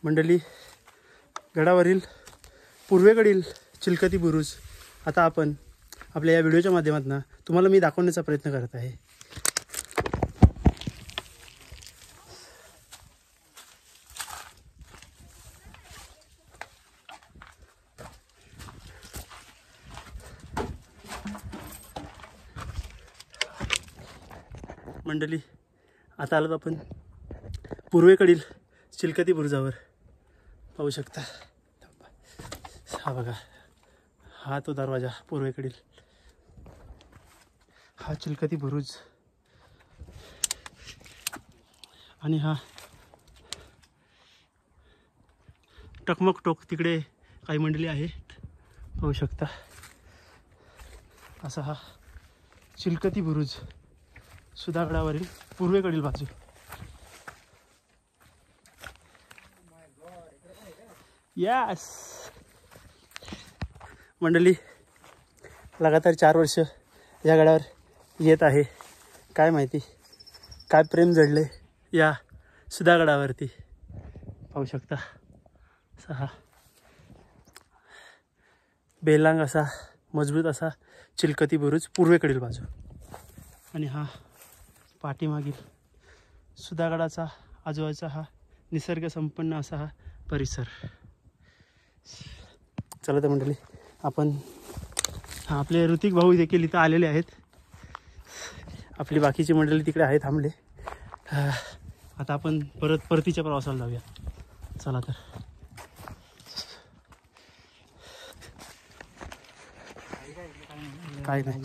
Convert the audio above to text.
मंडळी, गडावरील पूर्वेकडील चिलखती बुरुज आता आपण आपल्या या व्हिडिओच्या माध्यमातून तुम्हाला मी दाखवण्याचा प्रयत्न करत आहे. मंडळी, आता आलो आपण पूर्वेकडील चिलखती बुरुजावर. पाहू शकता, हा बघा, हा तो दरवाजा पूर्वेकडील, हा चिलखती बुरुज आणि हा टकमक टोक तिकडे काही मंडळी आहेत. पाहू शकता, असा हा चिलखती बुरुज सुधागडावरील पूर्वेकडील बाजू. यस मंडळी, लगातार 4 वर्ष या गडावर येत आहे. काय माहिती काय प्रेम जडले या सुधागडावरती. पाहू शकता, असा बेलांग असा मजबूत असा चिलखती बुरुज पूर्वेकडील बाजू आणि हा पाठीमागील सुधागडाचा आजूबाजूचा हा निसर्ग संपन्न असा हा परिसर. चला तर मंडळी, आपण आपले ऋतिक भाऊ देखील इथं आलेले आहेत. आपली बाकीची मंडळी तिकडे आहे थांबले. आता आपण परतीच्या प्रवासाला जाऊया. चला तर. काय नाही.